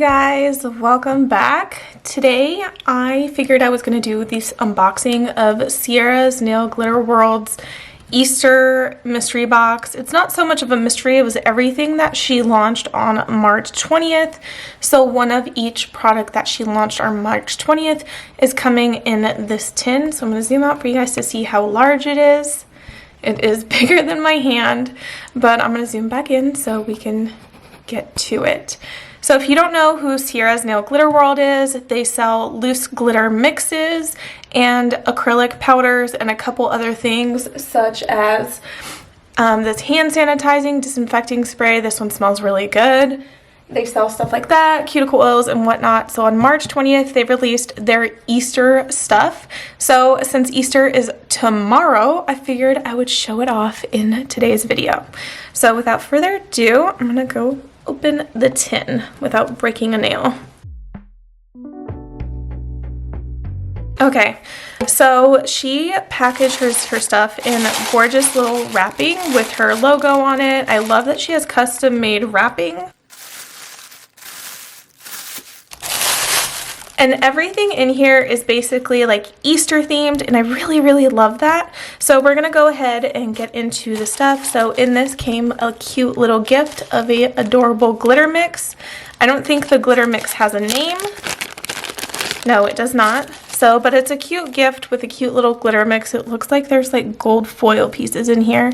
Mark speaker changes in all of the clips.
Speaker 1: guys, welcome back. Today I figured I was going to do this unboxing of Ciara's Nail Glitter World's Easter mystery box. It's not so much of a mystery, it was everything that she launched on March 20th. So one of each product that she launched on March 20th is coming in this tin. So I'm going to zoom out for you guys to see how large it is. It is bigger than my hand, but I'm going to zoom back in so we can get to it. So if you don't know who Ciara's Nail Glitter World is, they sell loose glitter mixes and acrylic powders and a couple other things such as this hand sanitizing, disinfecting spray. This one smells really good. They sell stuff like that, cuticle oils and whatnot. So on March 20th, they released their Easter stuff. So since Easter is tomorrow, I figured I would show it off in today's video. So without further ado, I'm gonna go open the tin without breaking a nail. Okay, so she packaged her stuff in gorgeous little wrapping with her logo on it. I love that she has custom made wrapping. And everything in here is basically like Easter themed, and I really love that. So we're gonna go ahead and get into the stuff. So in this came a cute little gift of a adorable glitter mix. I don't think the glitter mix has a name. No, it does not. So, but it's a cute gift with a cute little glitter mix. It looks like there's like gold foil pieces in here.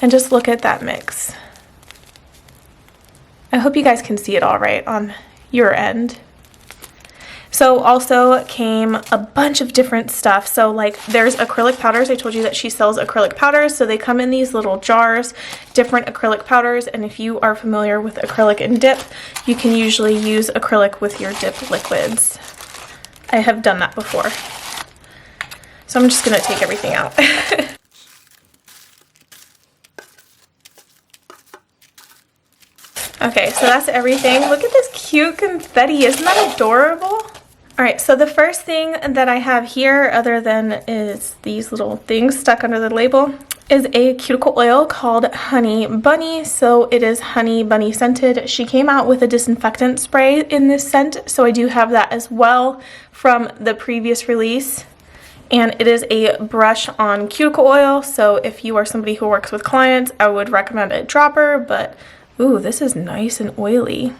Speaker 1: And just look at that mix. I hope you guys can see it all right on your end. So also came a bunch of different stuff. So like there's acrylic powders. I told you that she sells acrylic powders. So they come in these little jars, different acrylic powders. And if you are familiar with acrylic and dip, you can usually use acrylic with your dip liquids. I have done that before. So I'm just gonna take everything out. Okay, so that's everything. Look at this cute confetti. Isn't that adorable? Alright, so the first thing that I have here, other than is these little things stuck under the label, is a cuticle oil called Honey Bunny. So it is honey bunny scented. She came out with a disinfectant spray in this scent, so I do have that as well from the previous release. And it is a brush on cuticle oil, so if you are somebody who works with clients, I would recommend a dropper, but ooh, this is nice and oily.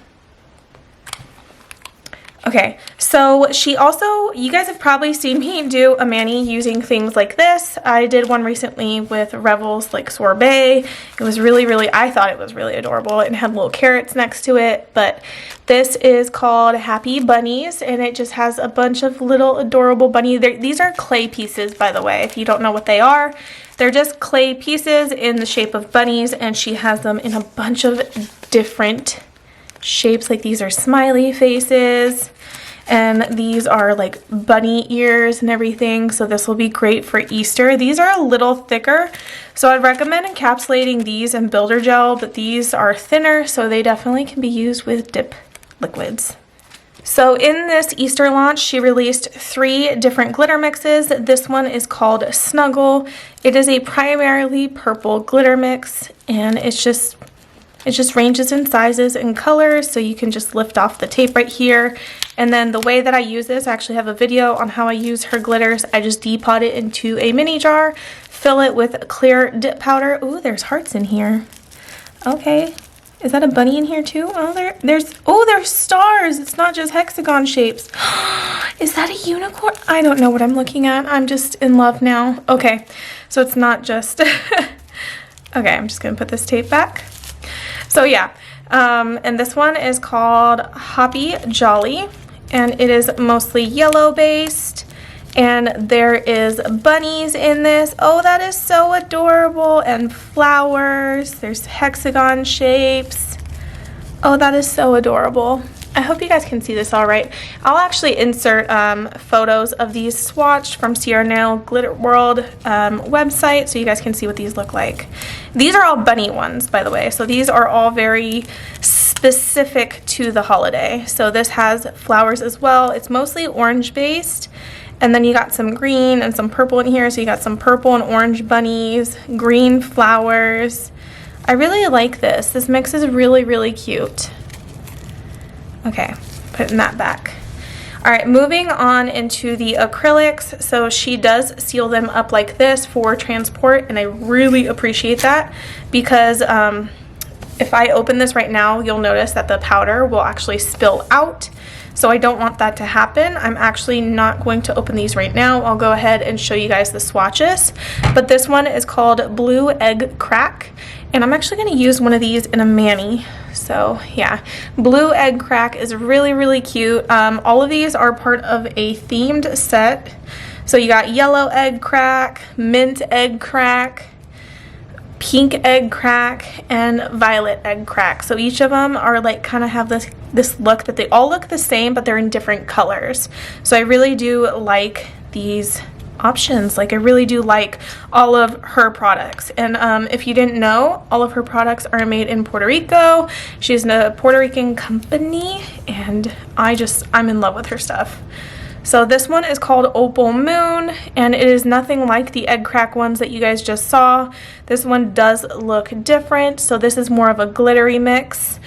Speaker 1: Okay, so she also, you guys have probably seen me do a mani using things like this. I did one recently with Revel's like sorbet. It was really, I thought it was really adorable and had little carrots next to it. But this is called Happy Bunnies, and it just has a bunch of little adorable bunnies. These are clay pieces, by the way, if you don't know what they are. They're just clay pieces in the shape of bunnies, and she has them in a bunch of different shapes. Like these are smiley faces, and these are like bunny ears and everything. So this will be great for Easter. These are a little thicker, so I'd recommend encapsulating these in builder gel, but these are thinner, so they definitely can be used with dip liquids. So in this Easter launch, she released 3 different glitter mixes. This one is called Snuggle. It is a primarily purple glitter mix, and it just ranges in sizes and colors, so you can just lift off the tape right here. And then the way that I use this, I actually have a video on how I use her glitters. I just depot it into a mini jar, fill it with clear dip powder. Ooh, there's hearts in here. Okay. Is that a bunny in here too? Oh, there's stars. It's not just hexagon shapes. Is that a unicorn? I don't know what I'm looking at. I'm just in love now. Okay, so it's not just... Okay, I'm just gonna put this tape back. So yeah, and this one is called Hoppy Jolly, and it is mostly yellow based, and there is bunnies in this. Oh, that is so adorable, and flowers. There's hexagon shapes. Oh, that is so adorable. I hope you guys can see this all right. I'll actually insert photos of these swatched from Ciara Nail Glitter World website, so you guys can see what these look like. These are all bunny ones, by the way, so these are all very specific to the holiday. So this has flowers as well. It's mostly orange based, and then you got some green and some purple in here, so you got some purple and orange bunnies, green flowers. I really like this. This mix is really cute. Okay, putting that back. All right, moving on into the acrylics. So she does seal them up like this for transport, and I really appreciate that because if I open this right now, you'll notice that the powder will actually spill out. So I don't want that to happen. I'm actually not going to open these right now. I'll go ahead and show you guys the swatches. But this one is called Blue Egg Crack, and I'm actually going to use one of these in a mani. So yeah, Blue Egg Crack is really, really cute. All of these are part of a themed set. So you got Yellow Egg Crack, Mint Egg Crack, Pink Egg Crack, and Violet Egg Crack. So each of them are like kind of have this look that they all look the same, but they're in different colors. So I really do like these options. Like I really do like all of her products. And if you didn't know, all of her products are made in Puerto Rico. She's a Puerto Rican company, and I'm in love with her stuff. So this one is called Opal Moon, and it is nothing like the egg crack ones that you guys just saw. This one does look different. So this is more of a glittery mix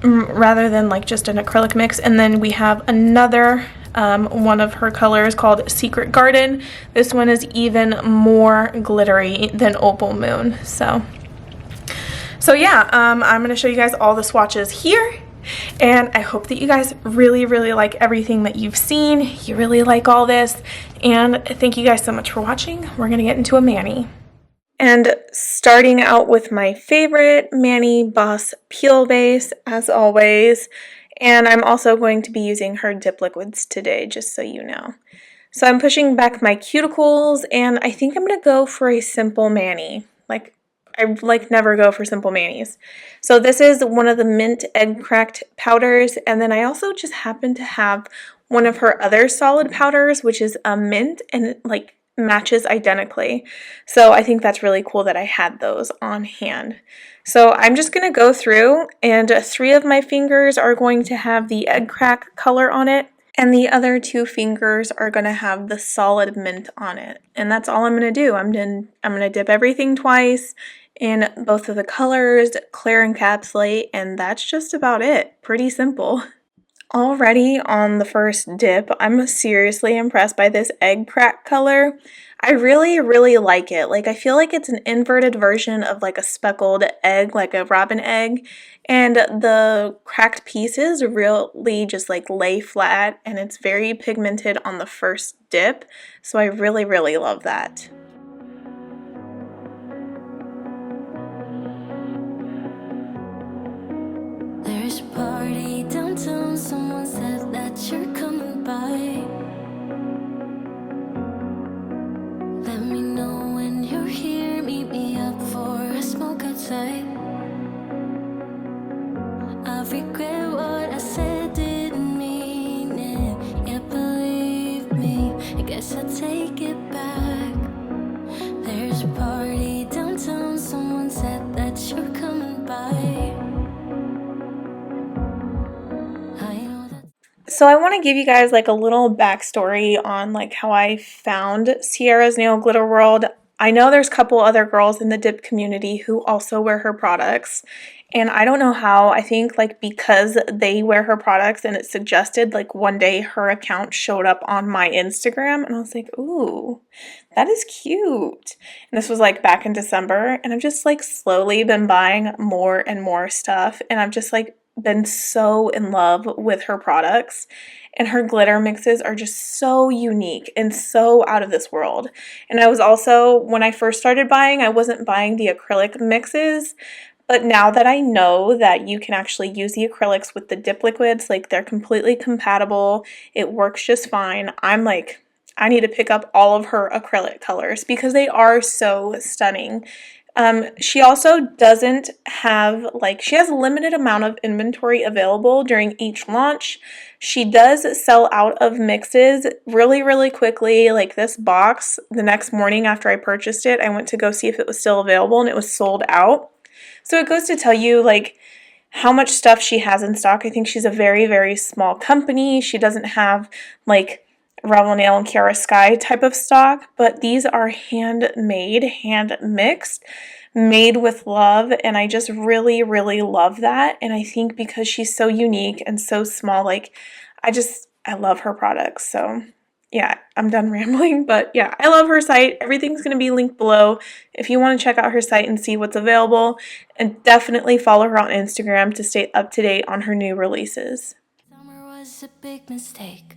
Speaker 1: rather than like just an acrylic mix. And then we have another one of her colors called Secret Garden. This one is even more glittery than Opal Moon. So yeah, I'm going to show you guys all the swatches here. And I hope that you guys really, really like everything that you've seen. You really like all this. And thank you guys so much for watching. We're going to get into a mani. And starting out with my favorite Mani Boss Peel Base, as always. And I'm also going to be using her dip liquids today, just so you know. So I'm pushing back my cuticles, and I think I'm going to go for a simple mani. I never go for simple manis. So this is one of the Mint Egg Cracked powders, and then I also just happen to have one of her other solid powders, which is a mint, and it like matches identically. So I think that's really cool that I had those on hand. So I'm just going to go through, and 3 of my fingers are going to have the egg crack color on it, and the other 2 fingers are going to have the solid mint on it. And that's all I'm going to do. I'm going to dip everything twice in both of the colors, clear encapsulate, and that's just about it. Pretty simple. Already on the first dip, I'm seriously impressed by this egg crack color. I really, really like it. Like, I feel like it's an inverted version of like a speckled egg, like a robin egg. And the cracked pieces really just like lay flat, and it's very pigmented on the first dip. So I really, really love that.
Speaker 2: There's a party downtown, someone said that you're coming by. Let me know when you're here, meet me up for a smoke outside. I regret what I said, didn't mean it. Yeah, believe me, I guess I'll take it back. There's a party downtown, someone said that you're coming by.
Speaker 1: So I want to give you guys like a little backstory on like how I found Ciara's Nail Glitter World. I know there's a couple other girls in the dip community who also wear her products, and I don't know how. I think like because they wear her products and it suggested, like one day her account showed up on my Instagram, and I was like, ooh, that is cute. And this was like back in December, and I've just like slowly been buying more and more stuff, and I've just like been so in love with her products, and her glitter mixes are just so unique and so out of this world. And I was also, when I first started buying, I wasn't buying the acrylic mixes, but now that I know that you can actually use the acrylics with the dip liquids, like they're completely compatible, it works just fine, I'm like, I need to pick up all of her acrylic colors because they are so stunning. She also doesn't have, like, she has a limited amount of inventory available during each launch. She does sell out of mixes really, really quickly. Like this box, the next morning after I purchased it, I went to go see if it was still available, and it was sold out. So it goes to tell you, like, how much stuff she has in stock. I think she's a very, very small company. She doesn't have, like, Revel Nail and Ciara Sky type of stock, but these are handmade, hand mixed, made with love, and I just really, really love that. And I think because she's so unique and so small, like, I love her products. So yeah, I'm done rambling, but yeah, I love her site. Everything's going to be linked below if you want to check out her site and see what's available, and definitely follow her on Instagram to stay up to date on her new releases.
Speaker 2: Summer was a big mistake.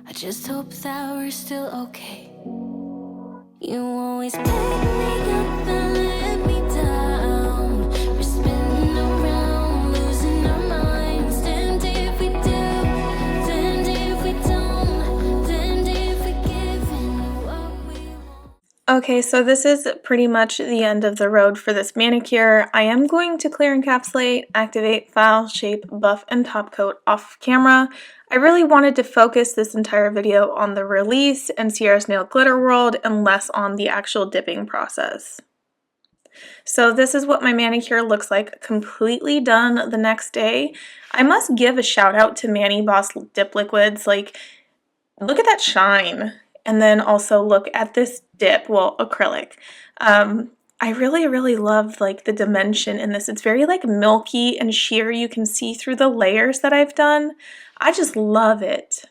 Speaker 2: I just hope that we're still okay. You always pick me up and let me down. We're spinning around, losing our minds. Damned if we do, damned if we don't, damned if we give in what we want.
Speaker 1: Okay, so this is pretty much the end of the road for this manicure. I am going to clear encapsulate, activate, file, shape, buff, and top coat off camera. I really wanted to focus this entire video on the release and Ciara's Nail Glitter World and less on the actual dipping process. So this is what my manicure looks like completely done the next day. I must give a shout out to Mani Boss Dip Liquids. Like, look at that shine. And then also look at this dip, well, acrylic. I really, really love like the dimension in this. It's very like milky and sheer. You can see through the layers that I've done. I just love it.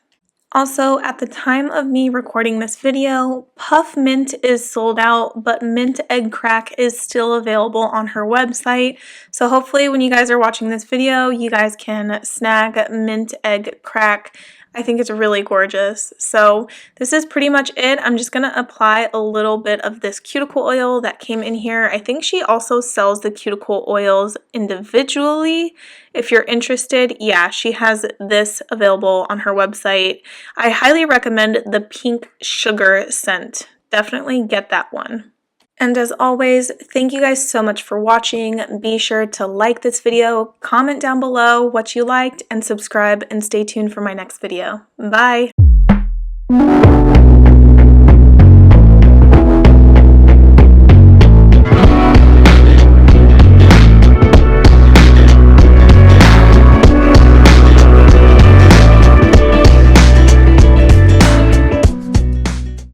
Speaker 1: Also, at the time of me recording this video, Puff Mint is sold out, but Mint Egg Crack is still available on her website. So hopefully when you guys are watching this video, you guys can snag Mint Egg Crack. I think it's really gorgeous. So this is pretty much it. I'm just going to apply a little bit of this cuticle oil that came in here. I think she also sells the cuticle oils individually. If you're interested, yeah, she has this available on her website. I highly recommend the pink sugar scent. Definitely get that one. And as always, thank you guys so much for watching. Be sure to like this video, comment down below what you liked, and subscribe, and stay tuned for my next video. Bye!